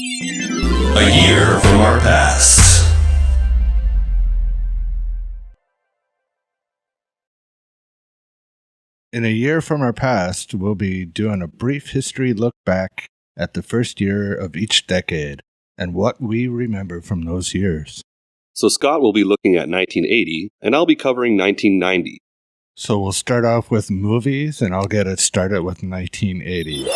A year from our past. In a year from our past, we'll be doing a brief history look back at the first year of each decade and what we remember from those years. So Scott will be looking at 1980, and I'll be covering 1990. So we'll start off with movies, and I'll get it started with 1980.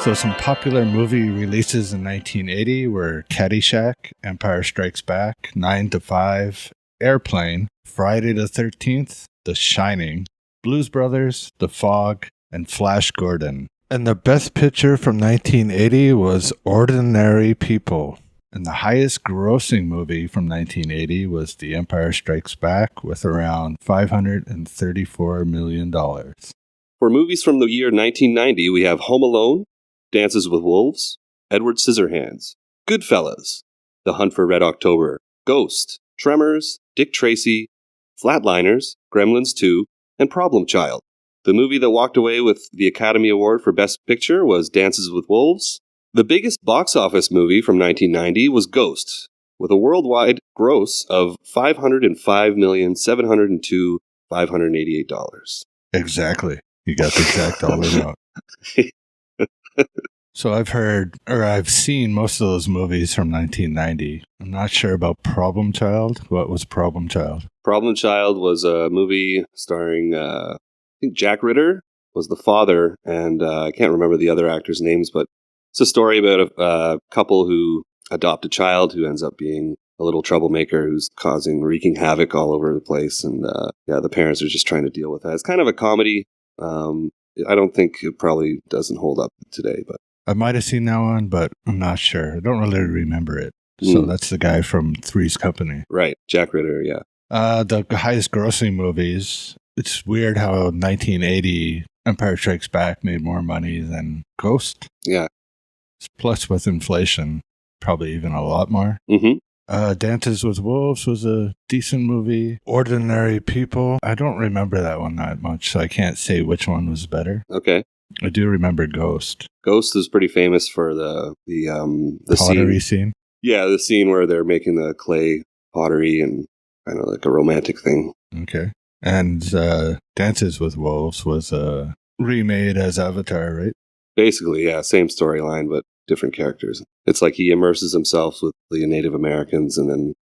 So some popular movie releases in 1980 were Caddyshack, Empire Strikes Back, 9 to 5, Airplane, Friday the 13th, The Shining, Blues Brothers, The Fog, and Flash Gordon. And the best picture from 1980 was Ordinary People. And the highest grossing movie from 1980 was The Empire Strikes Back with around $534 million. For movies from the year 1990, we have Home Alone, Dances with Wolves, Edward Scissorhands, Goodfellas, The Hunt for Red October, Ghost, Tremors, Dick Tracy, Flatliners, Gremlins 2, and Problem Child. The movie that walked away with the Academy Award for Best Picture was Dances with Wolves. The biggest box office movie from 1990 was Ghost, with a worldwide gross of $505,702,588. Exactly. You got the exact dollar amount. So I've seen most of those movies from 1990. I'm not sure about Problem Child. What was Problem Child? Problem Child was a movie starring, I think Jack Ritter was the father, and I can't remember the other actors' names, but it's a story about a couple who adopt a child who ends up being a little troublemaker who's wreaking havoc all over the place, and the parents are just trying to deal with that. It's kind of a comedy. I don't think it probably doesn't hold up today, but I might have seen that one, but I'm not sure. I don't really remember it. So that's the guy from Three's Company. Right, Jack Ritter, yeah. The highest grossing movies, it's weird how 1980 Empire Strikes Back made more money than Ghost. Yeah. Plus with inflation, probably even a lot more. Mm-hmm. Dances with Wolves was a decent movie. Ordinary People, I don't remember that one that much, so I can't say which one was better. Okay. I do remember Ghost. Ghost is pretty famous for the pottery scene. Yeah, the scene where they're making the clay pottery and kind of like a romantic thing. Okay. And Dances with Wolves was remade as Avatar, right? Basically, yeah, same storyline, but different characters. It's like he immerses himself with the Native Americans and then,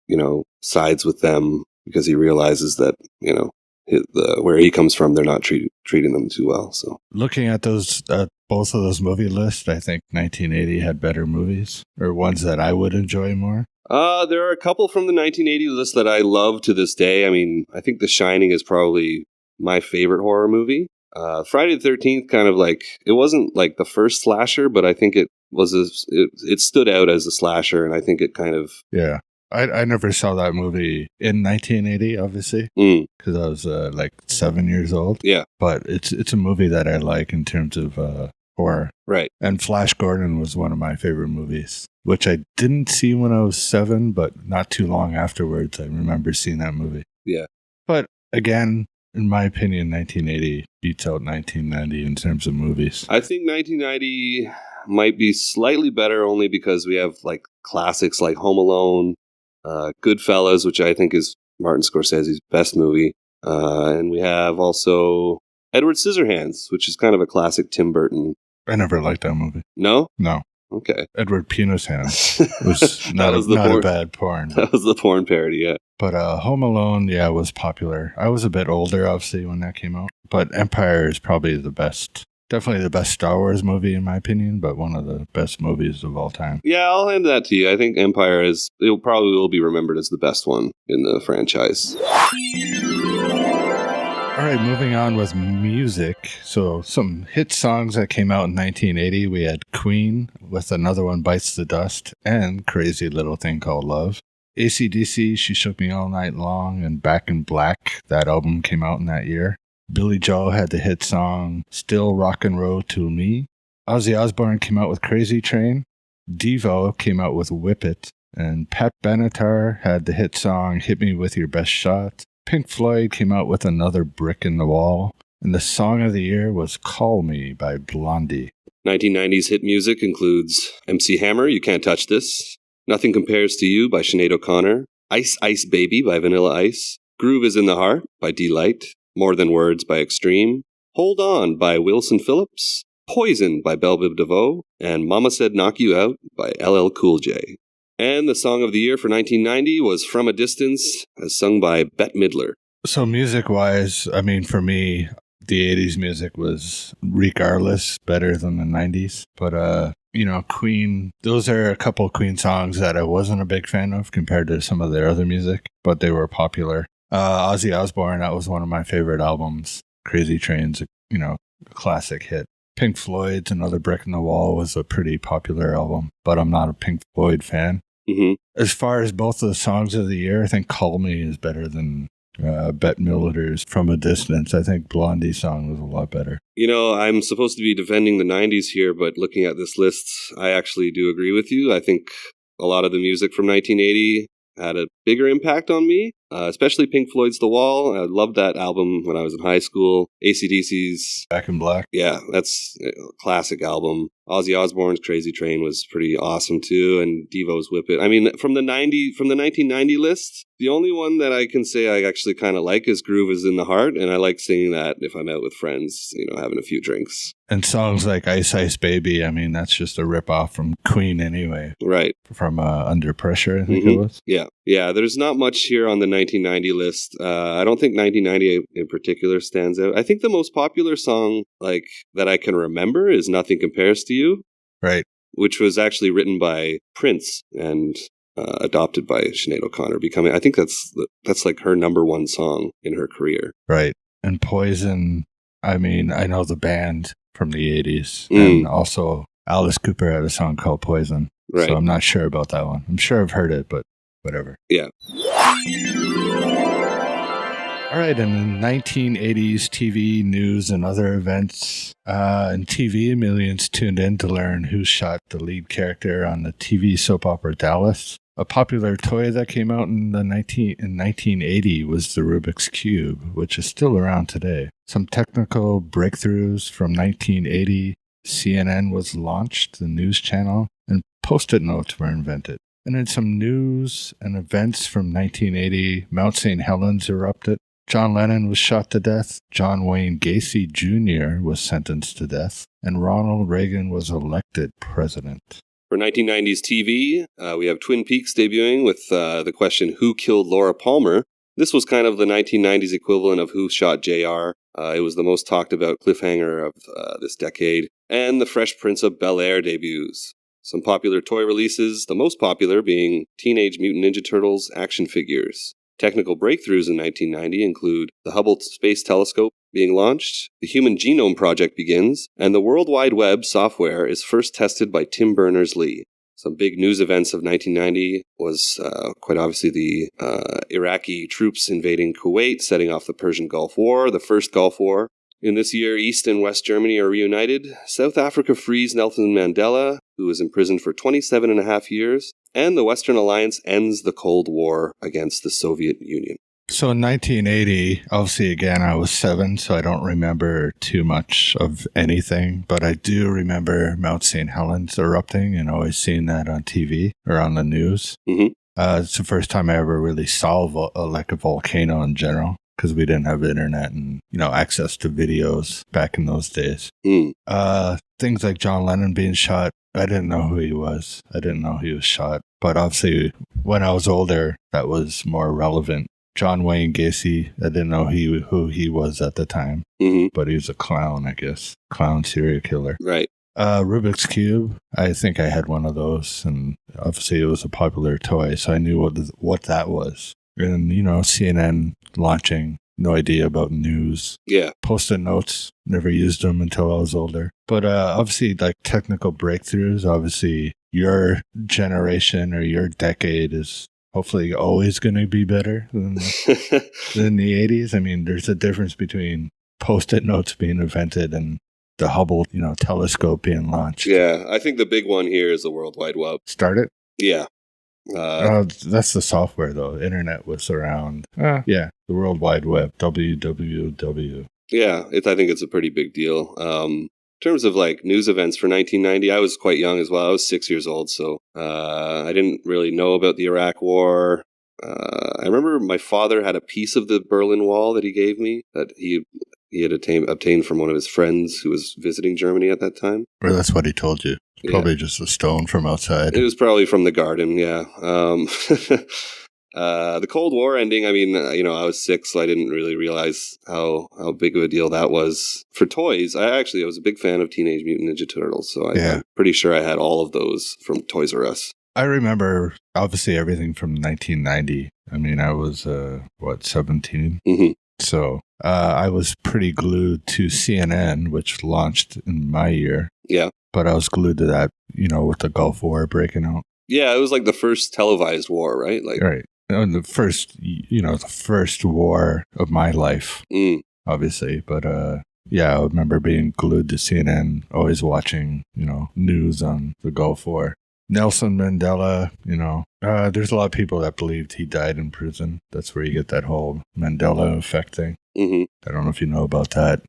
sides with them because he realizes that, where he comes from, they're not treating them too well. So looking at those, both of those movie lists, I think 1980 had better movies or ones that I would enjoy more. There are a couple from the 1980 list that I love to this day. I mean, I think The Shining is probably my favorite horror movie. Friday the 13th kind of like, it wasn't like the first slasher, but I think it was, it stood out as a slasher, and I think it kind of... Yeah. I never saw that movie in 1980, obviously, because I was 7 years old. Yeah. But it's a movie that I like in terms of horror. Right. And Flash Gordon was one of my favorite movies, which I didn't see when I was 7, but not too long afterwards, I remember seeing that movie. Yeah. But again, in my opinion, 1980 beats out 1990 in terms of movies. I think 1990 might be slightly better only because we have like classics like Home Alone, Goodfellas, which I think is Martin Scorsese's best movie. And we have also Edward Scissorhands, which is kind of a classic Tim Burton. I never liked that movie. No? No. Okay. Edward Penis Hands was not a bad porn. That was the porn parody, yeah. But Home Alone, yeah, was popular. I was a bit older, obviously, when that came out. But Empire is probably the best. Definitely the best Star Wars movie, in my opinion, but one of the best movies of all time. Yeah, I'll hand that to you. I think Empire it probably will be remembered as the best one in the franchise. All right, moving on with music. So some hit songs that came out in 1980. We had Queen with Another One Bites the Dust and Crazy Little Thing Called Love. AC/DC, She Shook Me All Night Long, and Back in Black. That album came out in that year. Billy Joel had the hit song Still Rockin' Roll to Me. Ozzy Osbourne came out with Crazy Train. Devo came out with Whip It. And Pat Benatar had the hit song Hit Me With Your Best Shot. Pink Floyd came out with Another Brick in the Wall. And the song of the year was Call Me by Blondie. 1990s hit music includes MC Hammer, You Can't Touch This, Nothing Compares to You by Sinead O'Connor, Ice Ice Baby by Vanilla Ice, Groove is in the Heart by D-Light, More Than Words by Extreme, Hold On by Wilson Phillips, Poison by Belle Biv DeVoe, and Mama Said Knock You Out by LL Cool J. And the song of the year for 1990 was From a Distance, as sung by Bette Midler. So music-wise, I mean, for me, the 80s music was regardless better than the 90s. But, Queen, those are a couple of Queen songs that I wasn't a big fan of compared to some of their other music, but they were popular. Ozzy Osbourne, that was one of my favorite albums. Crazy Train's, a classic hit. Pink Floyd's Another Brick in the Wall was a pretty popular album, but I'm not a Pink Floyd fan. Mm-hmm. As far as both of the songs of the year, I think Call Me is better than Bette Midler's From a Distance. I think Blondie's song was a lot better. I'm supposed to be defending the 90s here, but looking at this list, I actually do agree with you. I think a lot of the music from 1980 had a bigger impact on me, especially Pink Floyd's The Wall. I loved that album when I was in high school. AC/DC's Back in Black. Yeah, that's a classic album. Ozzy Osbourne's Crazy Train was pretty awesome too, and Devo's Whip It. I mean, from the 1990 list, the only one that I can say I actually kind of like is Groove is in the Heart, and I like singing that if I'm out with friends, having a few drinks. And songs like Ice Ice Baby, I mean, that's just a rip-off from Queen anyway. Right. From Under Pressure, I think it was. Yeah, there's not much here on the 1990 list. I don't think 1990 in particular stands out. I think the most popular song that I can remember is Nothing Compares to You. Right. Which was actually written by Prince and adopted by Sinead O'Connor, I think that's like her number one song in her career. Right. And Poison, I mean, I know the band from the 80s, and also Alice Cooper had a song called Poison. Right. So I'm not sure about that one. I'm sure I've heard it, but whatever. Yeah. All right, and in 1980s TV news and other events, in TV, millions tuned in to learn who shot the lead character on the TV soap opera Dallas. A popular toy that came out in 1980 was the Rubik's Cube, which is still around today. Some technical breakthroughs from 1980, CNN was launched, the news channel, and Post-it notes were invented. And in some news and events from 1980, Mount St. Helens erupted. John Lennon was shot to death. John Wayne Gacy Jr. was sentenced to death. And Ronald Reagan was elected president. For 1990s TV, we have Twin Peaks debuting with the question, Who Killed Laura Palmer? This was kind of the 1990s equivalent of Who Shot JR. It was the most talked about cliffhanger of this decade. And The Fresh Prince of Bel-Air debuts. Some popular toy releases, the most popular being Teenage Mutant Ninja Turtles action figures. Technical breakthroughs in 1990 include the Hubble Space Telescope being launched, the Human Genome Project begins, and the World Wide Web software is first tested by Tim Berners-Lee. Some big news events of 1990 was quite obviously the Iraqi troops invading Kuwait, setting off the Persian Gulf War, the first Gulf War. In this year, East and West Germany are reunited. South Africa frees Nelson Mandela, who was imprisoned for 27 and a half years. And the Western Alliance ends the Cold War against the Soviet Union. So in 1980, obviously, again, I was 7, so I don't remember too much of anything. But I do remember Mount St. Helens erupting and always seeing that on TV or on the news. Mm-hmm. It's the first time I ever really saw a volcano in general, because we didn't have internet and, access to videos back in those days. Things like John Lennon being shot, I didn't know who he was. I didn't know he was shot. But obviously, when I was older, that was more relevant. John Wayne Gacy, I didn't know who he was at the time. Mm-hmm. But he was a clown, I guess. Clown serial killer. Right. Rubik's Cube, I think I had one of those. And obviously, it was a popular toy, so I knew what that was. And, CNN launching, no idea about news. Yeah. Post-it notes, never used them until I was older. But obviously, like technical breakthroughs, obviously your generation or your decade is hopefully always going to be better than the 80s. I mean, there's a difference between Post-it notes being invented and the Hubble, telescope being launched. Yeah, I think the big one here is the World Wide Web. Start it? Yeah. That's the software, though. Internet was around. The World Wide Web, WWW. Yeah, I think it's a pretty big deal. In terms of like news events for 1990, I was quite young as well. I was 6 years old, so I didn't really know about the Iraq War. I remember my father had a piece of the Berlin Wall that he gave me that he had obtained from one of his friends who was visiting Germany at that time. Or that's what he told you. Yeah. Probably just a stone from outside. It was probably from the garden, yeah. The Cold War ending, I mean, I was 6, so I didn't really realize how big of a deal that was. For toys, I was a big fan of Teenage Mutant Ninja Turtles, so I'm pretty sure I had all of those from Toys R Us. I remember, obviously, everything from 1990. I mean, I was, 17? Mm-hmm. So I was pretty glued to CNN, which launched in my year. Yeah. But I was glued to that, with the Gulf War breaking out. Yeah, it was like the first televised war, right? Right. The first war of my life, obviously. But I remember being glued to CNN, always watching, news on the Gulf War. Nelson Mandela, there's a lot of people that believed he died in prison. That's where you get that whole Mandela effect thing. Mm-hmm. I don't know if you know about that.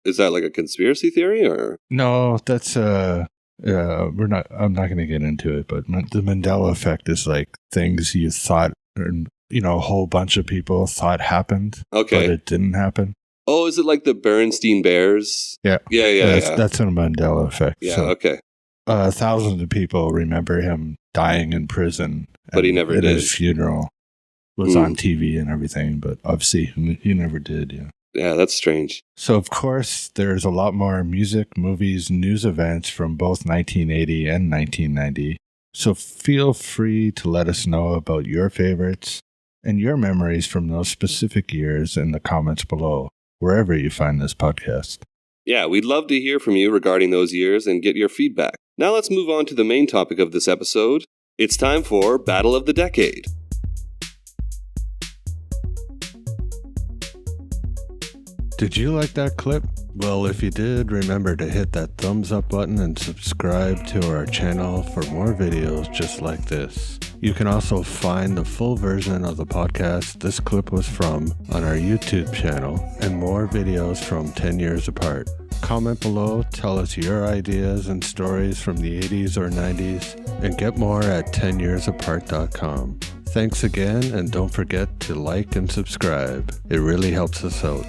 Is that like a conspiracy theory or? No, that's I'm not going to get into it, but the Mandela effect is like things you thought, a whole bunch of people thought happened, but it didn't happen. Oh, is it like the Bernstein Bears? Yeah. Yeah. That's a Mandela effect. Yeah, so, okay. Thousands of people remember him dying in prison. But he never did. His funeral was on TV and everything, but obviously he never did, yeah. Yeah, that's strange. So, of course, there's a lot more music, movies, news events from both 1980 and 1990. So feel free to let us know about your favorites and your memories from those specific years in the comments below, wherever you find this podcast. Yeah, we'd love to hear from you regarding those years and get your feedback. Now let's move on to the main topic of this episode. It's time for Battle of the Decade. Did you like that clip? Well, if you did, remember to hit that thumbs up button and subscribe to our channel for more videos just like this. You can also find the full version of the podcast this clip was from on our YouTube channel and more videos from 10 years apart. Comment below, tell us your ideas and stories from the 80s or 90s, and get more at 10yearsapart.com. Thanks again, and don't forget to like and subscribe. It really helps us out.